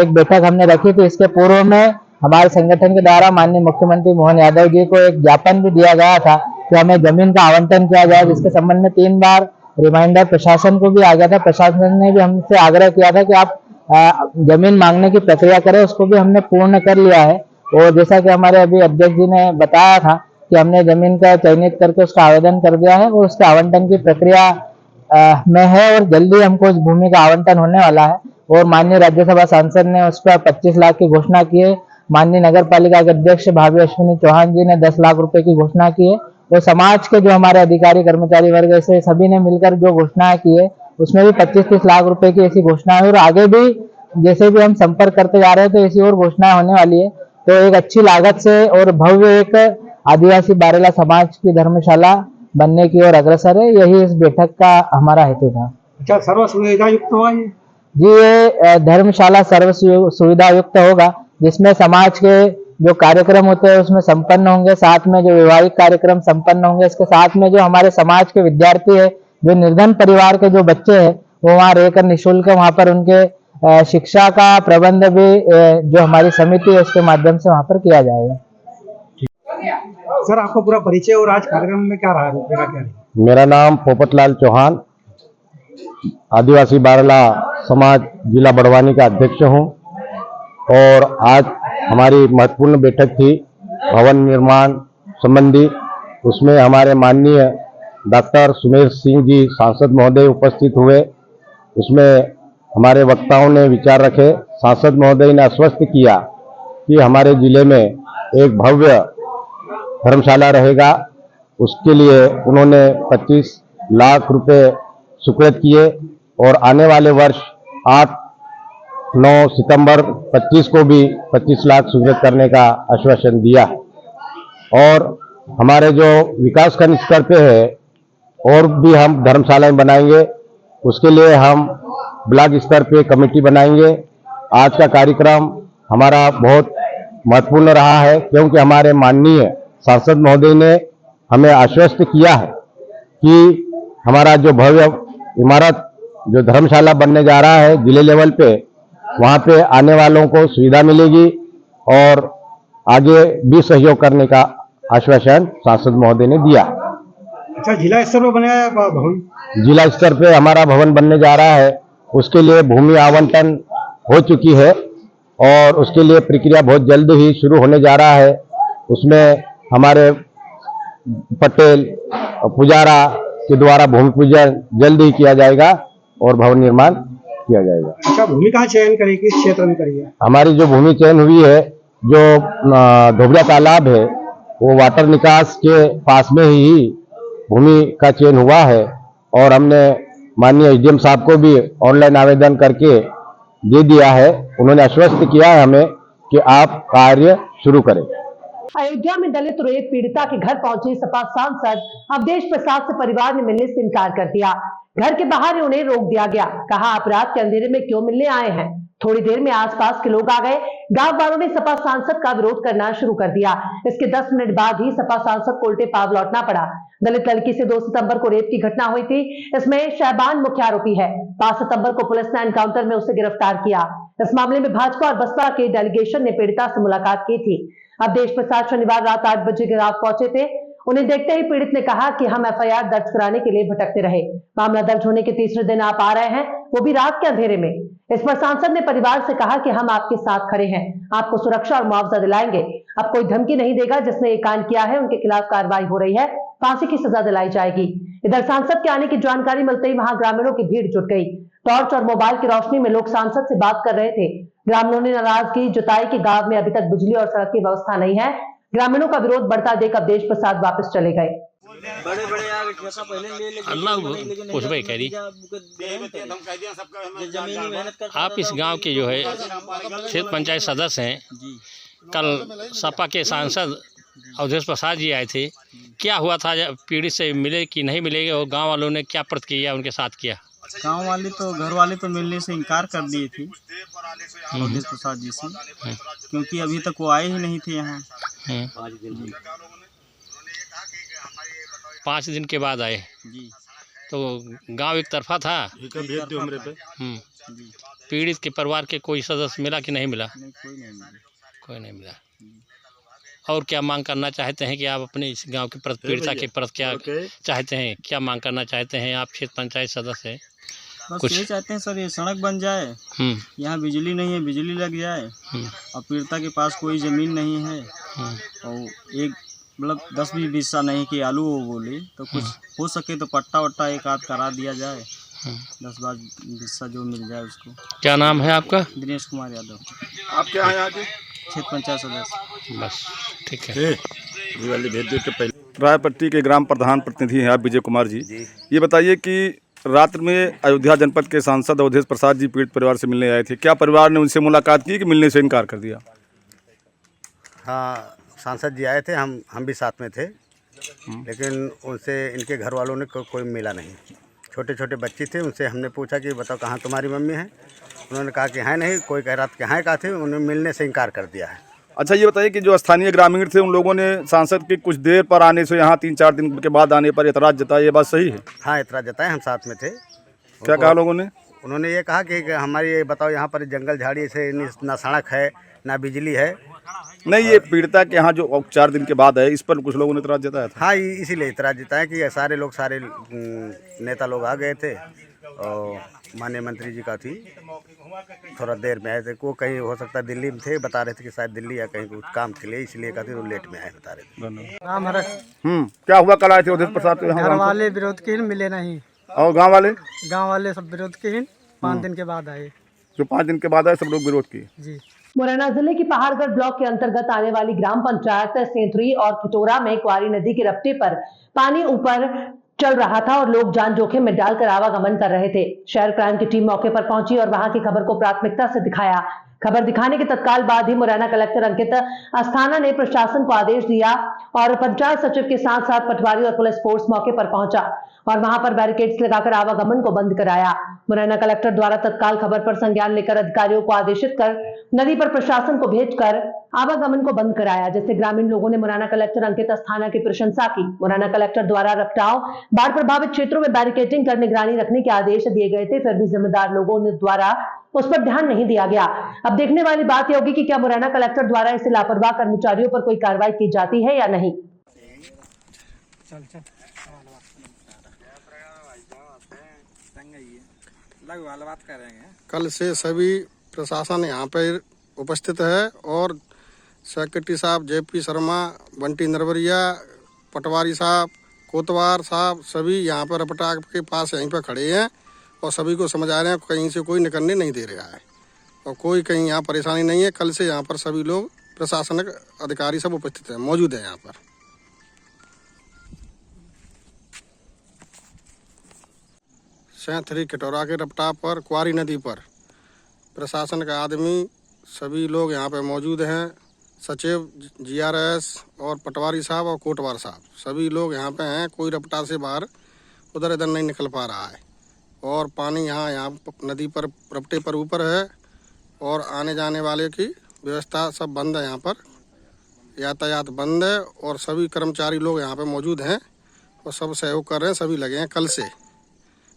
एक बैठक हमने रखी थी। इसके पूर्व में हमारे संगठन के द्वारा माननीय मुख्यमंत्री मोहन यादव जी को एक ज्ञापन भी दिया गया था कि हमें जमीन का आवंटन किया जाए, जिसके संबंध में 3 बार रिमाइंडर प्रशासन को भी आ गया था। प्रशासन ने भी हमसे आग्रह किया था कि आप जमीन मांगने की प्रक्रिया करें, उसको भी हमने पूर्ण कर लिया है। और जैसा कि हमारे अभी अध्यक्ष जी ने बताया था कि हमने जमीन का चयनित करके उसका आवेदन कर दिया है और उसके आवंटन की प्रक्रिया में है और जल्दी हमको उस भूमि का आवंटन होने वाला है। और माननीय राज्यसभा सांसद ने उस पर 25 लाख की घोषणा की है। माननीय नगर पालिका के अध्यक्ष भाभी अश्विनी चौहान जी ने 10 लाख रुपए की घोषणा की है। और समाज के जो हमारे अधिकारी कर्मचारी वर्ग से सभी ने मिलकर जो घोषणाएं की है उसमें भी 25-30 लाख रुपए की ऐसी घोषणा है। और आगे भी जैसे भी हम संपर्क करते जा रहे हैं तो ऐसी और घोषणाएं होने वाली है। तो एक अच्छी लागत से और भव्य एक आदिवासी बारेला समाज की धर्मशाला बनने की ओर अग्रसर है। यही इस बैठक का हमारा हेतु था। अच्छा, सर्व सुविधा युक्त हुआ ये? जी, ये धर्मशाला सर्व सुविधा युक्त होगा, जिसमें समाज के जो कार्यक्रम होते हैं उसमें संपन्न होंगे, साथ में जो वैवाहिक कार्यक्रम संपन्न होंगे। इसके साथ में जो हमारे समाज के विद्यार्थी है, जो निर्धन परिवार के जो बच्चे हैं, वो वहाँ रहकर निःशुल्क वहाँ पर उनके शिक्षा का प्रबंध भी जो हमारी समिति है उसके माध्यम से वहाँ पर किया जाएगा। सर, आपका पूरा परिचय और आज कार्यक्रम में क्या रहा है? मेरा नाम पोपटलाल चौहान, आदिवासी बारेला समाज जिला बड़वानी का अध्यक्ष हूँ। और आज हमारी महत्वपूर्ण बैठक थी भवन निर्माण संबंधी। उसमें हमारे माननीय डॉक्टर सुमेर सिंह जी सांसद महोदय उपस्थित हुए। उसमें हमारे वक्ताओं ने विचार रखे। सांसद महोदय ने आश्वस्त किया कि हमारे जिले में एक भव्य धर्मशाला रहेगा। उसके लिए उन्होंने 25 लाख रुपए स्वीकृत किए और आने वाले वर्ष 8-9 सितंबर 25 को भी 25 लाख स्वीकृत करने का आश्वासन दिया है। और हमारे जो विकासखंड स्तर पे है और भी हम धर्मशालाएं बनाएंगे। उसके लिए हम ब्लॉक स्तर पे कमेटी बनाएंगे। आज का कार्यक्रम हमारा बहुत महत्वपूर्ण रहा है, क्योंकि हमारे माननीय सांसद महोदय ने हमें आश्वस्त किया है कि हमारा जो भव्य इमारत जो धर्मशाला बनने जा रहा है जिले लेवल पे, वहाँ पे आने वालों को सुविधा मिलेगी और आगे भी सहयोग करने का आश्वासन सांसद महोदय ने दिया। अच्छा, जिला स्तर पर बनाया भवन? जिला स्तर पे हमारा भवन बनने जा रहा है। उसके लिए भूमि आवंटन हो चुकी है और उसके लिए प्रक्रिया बहुत जल्द ही शुरू होने जा रहा है। उसमें हमारे पटेल पुजारा के द्वारा भूमि पूजन जल्द ही किया जाएगा और भवन निर्माण किया जाएगा। अच्छा, भूमि कहाँ चयन करेगी, किस क्षेत्र में करेगी? हमारी जो भूमि चयन हुई है, जो धोबड़ा तालाब है, वो वाटर निकास के पास में ही भूमि का चयन हुआ है। और हमने माननीय एसडीएम साहब को भी ऑनलाइन आवेदन करके दे दिया है। उन्होंने आश्वस्त किया है हमें कि आप कार्य शुरू करें। अयोध्या में दलित रेप पीड़िता के घर पहुंचे सपा सांसद अवधेश प्रसाद से परिवार ने मिलने से इनकार कर दिया। घर के बाहर उन्हें रोक दिया गया। कहा, आप रात के अंधेरे में क्यों मिलने आए हैं? थोड़ी देर में आसपास के लोग आ गए। गांव वालों ने सपा सांसद का विरोध करना शुरू कर दिया। इसके 10 मिनट बाद ही सपा सांसद को उल्टे पांव लौटना पड़ा। दलित लड़की से 2 सितंबर को रेप की घटना हुई थी। इसमें शहबान मुख्य आरोपी है। 5 सितंबर को पुलिस ने एनकाउंटर में उसे गिरफ्तार किया। इस मामले में भाजपा और बसपा के डेलीगेशन ने पीड़िता से मुलाकात की थी। अवधेश प्रसाद शनिवार रात 8 बजे के रात पहुंचे थे। उन्हें देखते ही पीड़ित ने कहा कि हम एफआईआर दर्ज कराने के लिए भटकते रहे। मामला दर्ज होने के तीसरे दिन आप आ रहे हैं, वो भी रात के अंधेरे में। इस पर सांसद ने परिवार से कहा कि हम आपके साथ खड़े हैं, आपको सुरक्षा और मुआवजा दिलाएंगे। अब कोई धमकी नहीं देगा। जिसने ये कांड किया है उनके खिलाफ कार्रवाई हो रही है, फांसी की सजा दिलाई जाएगी। इधर सांसद के आने की जानकारी मिलते ही वहां ग्रामीणों की भीड़ जुट गई। टॉर्च और मोबाइल की रोशनी में लोग सांसद से बात कर रहे थे। ग्रामीणों ने नाराजगी जताई कि गांव में अभी तक बिजली और सड़क की व्यवस्था नहीं है। ग्रामीणों का विरोध बढ़ता देख अवधेश प्रसाद वापस चले गए। आप इस गांव के जो है क्षेत्र पंचायत सदस्य हैं, कल सपा के सांसद अवधेश प्रसाद जी आए थे, क्या हुआ था? पीड़ित से मिले कि नहीं मिले और गांव वालों ने क्या प्रतिक्रिया उनके साथ किया? गांव वाले तो घर वाले तो मिलने से इनकार कर दिए थे अवधेश प्रसाद जी से, क्योंकि अभी तक वो आए ही नहीं थे यहाँ। 5 दिन के बाद आए जी। तो गांव एक तरफा था। पीड़ित के परिवार के कोई सदस्य मिला कि नहीं मिला? कोई नहीं मिला। और क्या मांग करना चाहते हैं कि आप अपने इस गांव के प्रति, पीड़िता के प्रति क्या चाहते हैं, क्या मांग करना चाहते हैं? आप क्षेत्र पंचायत सदस्य हैं, बस ये चाहते हैं सर, ये सड़क बन जाए, यहाँ बिजली नहीं है, बिजली लग जाए, और पीड़िता के पास कोई ज़मीन नहीं है, और एक मतलब 10-20 हिस्सा नहीं कि आलू वो बोले, तो कुछ हो सके तो पट्टा वट्टा एक आध करा दिया जाए, 10-12 हिस्सा जो मिल जाए उसको। क्या नाम है आपका? दिनेश कुमार यादव। आप क्या हैं आगे? क्षेत्र पंचायत सदस्य। बस ठीक है। रायपट्टी के ग्राम प्रधान प्रतिनिधि हैं आप विजय कुमार जी। ये बताइए कि रात में अयोध्या जनपद के सांसद अवधेश प्रसाद जी पीड़ित परिवार से मिलने आए थे, क्या परिवार ने उनसे मुलाकात की कि मिलने से इनकार कर दिया? हाँ, सांसद जी आए थे, हम भी साथ में थे, लेकिन उनसे इनके घर वालों ने कोई मिला नहीं। छोटे छोटे बच्चे थे, उनसे हमने पूछा कि बताओ कहाँ तुम्हारी मम्मी है? उन्होंने कहा कि है नहीं, कोई कह रहा था कि हाँ कहा थे, उन्हें मिलने से इनकार कर दिया है। अच्छा, ये बताइए कि जो स्थानीय ग्रामीण थे उन लोगों ने सांसद के कुछ देर पर आने से यहाँ 3-4 दिन के बाद आने पर एतराज़ जताया, ये बात सही है? हाँ, एतराज़ जताया, हम साथ में थे। क्या कहा लोगों ने? उन्होंने ये कहा कि हमारी ये बताओ यहाँ पर जंगल झाड़ी से ना सड़क है ना बिजली है। नहीं, ये पीड़िता के यहाँ जो 4 दिन के बाद है, इस पर कुछ लोगों ने एतराज़ जताया था। हाँ, इसीलिए एतराज़ जताया कि सारे लोग, सारे नेता लोग आ गए थे, और माननीय मंत्री जी का थी, थोड़ा देर में आए थे। वो कहीं हो सकता है दिल्ली में थे, बता रहे थे कि शायद दिल्ली या कहीं कुछ काम के लिए, इसलिए कहते वो लेट में आए, बता रहे थे। क्या हुआ? कल आए थे अवधेश प्रसाद तो यहाँ? घर वाले विरोध के मिले नहीं, और गांव वाले सब विरोध के 5 दिन के बाद आए। जो 5 दिन के बाद आए, सब लोग विरोध किए जी। मुरैना जिले की पहाड़गढ़ ब्लॉक के अंतर्गत आने वाली ग्राम पंचायत सेंथुरी और खिटोरा में क्वारी नदी के रपटे पर पानी ऊपर चल रहा था और लोग जान जोखिम में डालकर आवागमन कर रहे थे। शहर क्राइम की टीम मौके पर पहुंची और वहां की खबर को प्राथमिकता से दिखाया। खबर दिखाने के तत्काल बाद ही मुरैना कलेक्टर अंकित अस्थाना ने प्रशासन को आदेश दिया और पंचायत सचिव के साथ साथ पटवारी और पुलिस फोर्स मौके पर पहुंचा और वहां पर बैरिकेड्स लगाकर आवागमन को बंद कराया। मुरैना कलेक्टर द्वारा तत्काल खबर पर संज्ञान लेकर अधिकारियों को आदेशित कर नदी पर प्रशासन को भेजकर आवागमन को बंद कराया, जिससे ग्रामीण लोगों ने मुरैना कलेक्टर अंकित अस्थाना की प्रशंसा की। मुरैना कलेक्टर द्वारा रखटाव, बाढ़ प्रभावित क्षेत्रों में बैरिकेडिंग कर निगरानी रखने के आदेश दिए गए थे, फिर भी जिम्मेदार लोगों ने द्वारा उस पर ध्यान नहीं दिया गया। अब देखने वाली बात यह होगी कि क्या मुरैना कलेक्टर द्वारा ऐसे लापरवाह कर्मचारियों पर कोई कार्रवाई की जाती है या नहीं। कल से सभी प्रशासन यहाँ पर उपस्थित है और सेक्रेटरी साहब JP शर्मा, बंटी नरवरिया, पटवारी साहब, कोतवार साहब, सभी यहाँ पर रपटा के पास यहीं पर खड़े हैं और सभी को समझा रहे हैं, कहीं से कोई निकलने नहीं दे रहा है और कोई कहीं यहाँ परेशानी नहीं है। कल से यहाँ पर सभी लोग प्रशासनिक अधिकारी सब उपस्थित हैं, मौजूद हैं यहाँ पर। सेंथुरी खिटौरा के रपटा पर क्वारी नदी पर प्रशासन का आदमी सभी लोग यहाँ पे मौजूद हैं। सचिव, GRS और पटवारी साहब और कोटवार साहब सभी लोग यहाँ पे हैं। कोई रपटा से बाहर उधर इधर नहीं निकल पा रहा है और पानी यहाँ नदी पर रपटे पर ऊपर है और आने जाने वाले की व्यवस्था सब बंद है। यहाँ पर यातायात बंद है और सभी कर्मचारी लोग यहाँ पे मौजूद हैं और सब सहयोग कर रहे हैं, सभी लगे हैं। कल से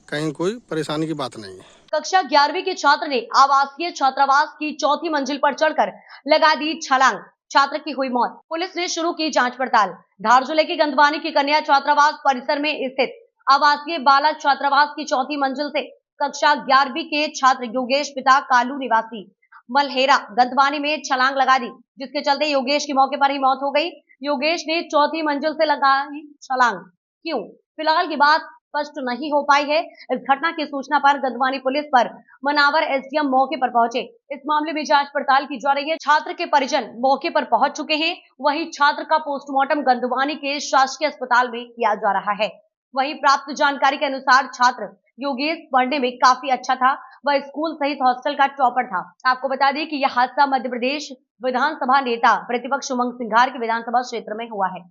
कहीं कोई परेशानी की बात नहीं है। कक्षा 11वीं के छात्र ने आवासीय छात्रावास की 4थी मंजिल पर चढ़कर लगा दी छलांग, छात्र की हुई मौत। पुलिस ने शुरू की जांच पड़ताल। धार जिले के गंदवानी की कन्या छात्रावास परिसर में स्थित आवासीय बालक छात्रावास की 4थी मंजिल से कक्षा 11वीं के छात्र योगेश पिता कालू निवासी मलहेरा गंदवानी में छलांग लगा दी, जिसके चलते योगेश की मौके पर ही मौत हो गई। योगेश ने 4थी मंजिल से लगाई छलांग, क्यों? फिलहाल की बात स्पष्ट नहीं हो पाई है। इस घटना की सूचना पर गंधवानी पुलिस पर मनावर एसडीएम मौके पर पहुंचे। इस मामले में जांच पड़ताल की जा रही है। छात्र के परिजन मौके पर पहुंच चुके हैं। वहीं छात्र का पोस्टमार्टम गंधवानी के शासकीय अस्पताल में किया जा रहा है। वहीं प्राप्त जानकारी के अनुसार छात्र योगेश पढ़ने में काफी अच्छा था। वह स्कूल सहित हॉस्टल का टॉपर था। आपको बता दें कि यह हादसा मध्य प्रदेश विधानसभा नेता प्रतिपक्ष उमंग सिंघार के विधानसभा क्षेत्र में हुआ है।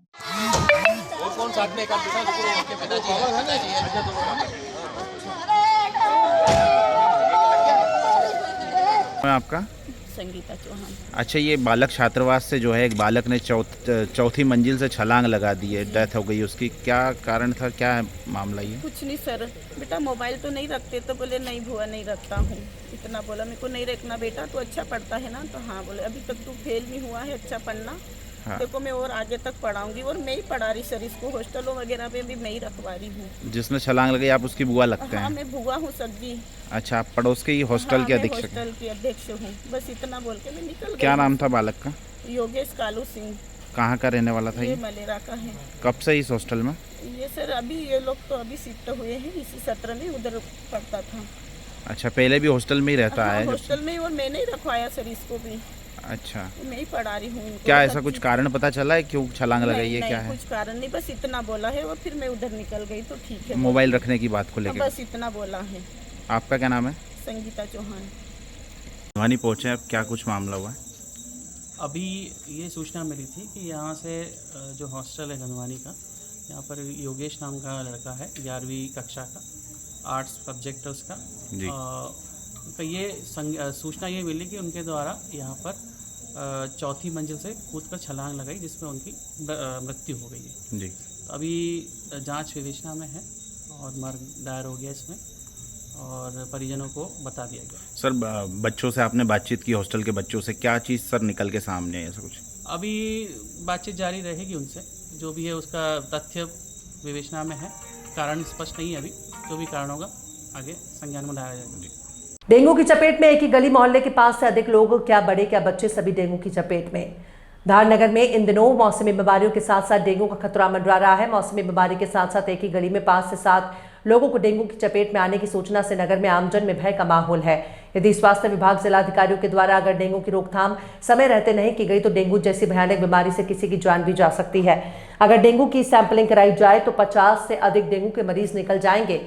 आपका संगीता चौहान। अच्छा, ये बालक छात्रावास से जो है एक बालक ने चौथी मंजिल से छलांग लगा दी है, डेथ हो गई उसकी, क्या कारण था, क्या है मामला ये? कुछ नहीं सर, बेटा मोबाइल तो नहीं रखते, तो बोले नहीं भुआ नहीं रखता हूँ, इतना बोला। मेरे को नहीं रखना बेटा, तो अच्छा पढ़ता है ना, तो हाँ बोले अभी तक तू फेल नहीं हुआ है, अच्छा पढ़ना। हाँ। देखो मैं और आगे तक पढ़ाऊंगी, और मैं ही पढ़ा रही सर इसको, हॉस्टलों वगैरह पे भी मैं ही रखवा रही हूँ। जिसने छलांग लगाई आप उसकी बुआ लगते हैं? हाँ मैं बुआ हूँ सर जी। अच्छा, आप पड़ोस के ही हॉस्टल के अधीक्षक? हॉस्टल की अध्यक्ष हूँ, बस इतना बोल के मैं निकल गई। क्या नाम था बालक का? योगेश कालू सिंह। कहाँ का रहने वाला था ये? मलेरा का है। कब से इस हॉस्टल में? ये सर अभी ये लोग तो अभी शिफ्ट हुए हैं, इसी सत्र में उधर पढ़ता था। अच्छा, पहले भी हॉस्टल में ही रहता है? हॉस्टल में, और मैंने ही रखवाया सर इसको भी। अच्छा, मैं ही पढ़ा रही हूँ। क्या ऐसा कुछ कारण पता चला है क्यों छलांग लगाई है, क्या है? कुछ कारण नहीं, बस इतना बोला है, और फिर मैं उधर निकल गई, तो ठीक है। मोबाइल रखने की बात को लेकर बस इतना बोला है। आपका क्या नाम है? संगीता चौहान। गंधवानी पहुँचे, अब क्या कुछ मामला हुआ है? अभी ये सूचना मिली थी कि यहाँ से जो हॉस्टल है गंधवानी का, यहाँ पर योगेश नाम का लड़का है, 11वीं कक्षा का, आर्ट्स सब्जेक्ट है उसका जी। तो ये सूचना ये मिली कि उनके द्वारा यहाँ पर चौथी मंजिल से कूद कर छलांग लगाई, जिसमें उनकी मृत्यु हो गई है जी। तो अभी जांच विवेचना में है और मर्ग दायर हो गया इसमें, और परिजनों को बता दिया गया। सर, बच्चों से आपने बातचीत की, हॉस्टल के बच्चों से, क्या चीज़ सर निकल के सामने है, ऐसा कुछ? अभी बातचीत जारी रहेगी उनसे, जो भी है उसका तथ्य विवेचना में है, कारण स्पष्ट नहीं है अभी, जो भी कारण होगा आगे संज्ञान में लाया जाएगा। डेंगू की चपेट में एक ही गली मोहल्ले के पास से अधिक लोग, क्या बड़े क्या बच्चे, सभी डेंगू की चपेट में। धारनगर में इन दिनों मौसमी बीमारियों के साथ साथ डेंगू का खतरा मंडरा रहा है। मौसमी बीमारी के साथ साथ एक ही गली में 5 से 7 लोगों को डेंगू की चपेट में आने की सूचना से नगर में आमजन में भय का माहौल है। यदि स्वास्थ्य विभाग जिलाधिकारियों के द्वारा अगर डेंगू की रोकथाम समय रहते नहीं की गई तो डेंगू जैसी भयानक बीमारी से किसी की जान भी जा सकती है। अगर डेंगू की सैंपलिंग कराई जाए तो 50 से अधिक डेंगू के मरीज निकल जाएंगे।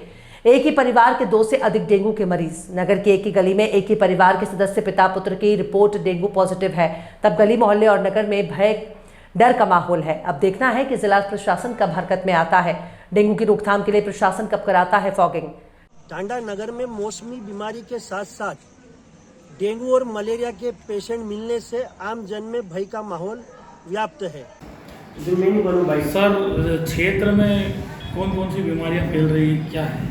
एक ही परिवार के 2 से अधिक डेंगू के मरीज। नगर की एक ही गली में एक ही परिवार के सदस्य पिता पुत्र की रिपोर्ट डेंगू पॉजिटिव है, तब गली मोहल्ले और नगर में भय डर का माहौल है। अब देखना है कि जिला प्रशासन कब हरकत में आता है। डेंगू की रोकथाम के लिए प्रशासन कब कराता है फॉगिंग। टांडा नगर में मौसमी बीमारी के साथ साथ डेंगू और मलेरिया के पेशेंट मिलने से आम जन में भय का माहौल व्याप्त है। सर, क्षेत्र में कौन कौन सी बीमारियां फैल रही, क्या है?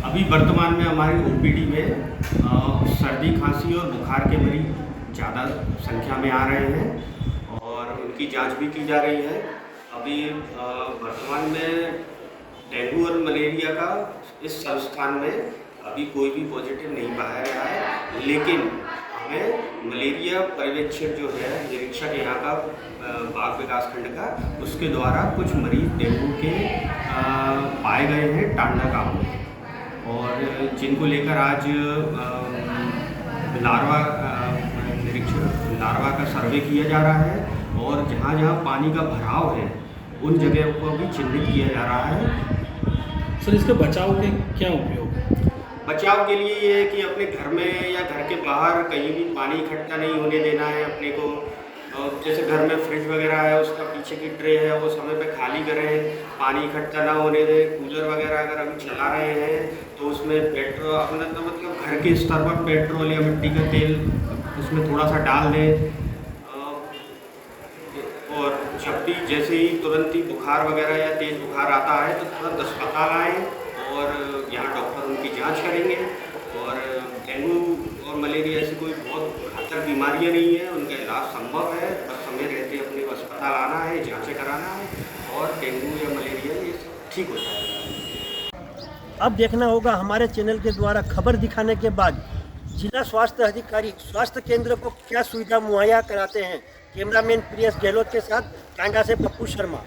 अभी वर्तमान में हमारी ओपीडी में सर्दी खांसी और बुखार के मरीज ज़्यादा संख्या में आ रहे हैं और उनकी जांच भी की जा रही है। अभी वर्तमान में डेंगू और मलेरिया का इस संस्थान में अभी कोई भी पॉजिटिव नहीं पाया गया है, लेकिन हमें मलेरिया पर्यवेक्षक जो है, निरीक्षक यहाँ का बाग विकास खंड का, उसके द्वारा कुछ मरीज डेंगू के पाए गए हैं टांडा गाँव में, और जिनको लेकर आज लार्वा का सर्वे किया जा रहा है, और जहाँ जहाँ पानी का भराव है उन जगहों को भी चिन्हित किया जा रहा है। सर, इसके बचाव के क्या उपयोग? बचाव के लिए ये है कि अपने घर में या घर के बाहर कहीं भी पानी इकट्ठा नहीं होने देना है अपने को। जैसे घर में फ्रिज वगैरह है, उसका पीछे की ट्रे है वो समय पे खाली करें, पानी इकट्ठा ना होने दें। कूलर वगैरह अगर हम चला रहे हैं तो उसमें पेट्रोल अपना तो मतलब घर के स्तर पर पेट्रोल या मिट्टी का तेल उसमें थोड़ा सा डाल दें। और जब भी जैसे ही तुरंत ही बुखार वगैरह या तेज़ बुखार आता है तो तुरंत अस्पताल आएँ और यहाँ डॉक्टर उनकी जांच करेंगे। और डेंगू और मलेरिया ऐसी कोई बहुत घातक बीमारियाँ नहीं है, उनका इलाज संभव है, बस समय रहते अपने को अस्पताल आना है, जांचें कराना है और डेंगू या मलेरिया ये ठीक हो जाएगा। अब देखना होगा हमारे चैनल के द्वारा खबर दिखाने के बाद जिला स्वास्थ्य अधिकारी स्वास्थ्य केंद्र को क्या सुविधा मुहैया कराते हैं। कैमरामैन प्रियस गहलोत के साथ टांडा से पप्पू शर्मा।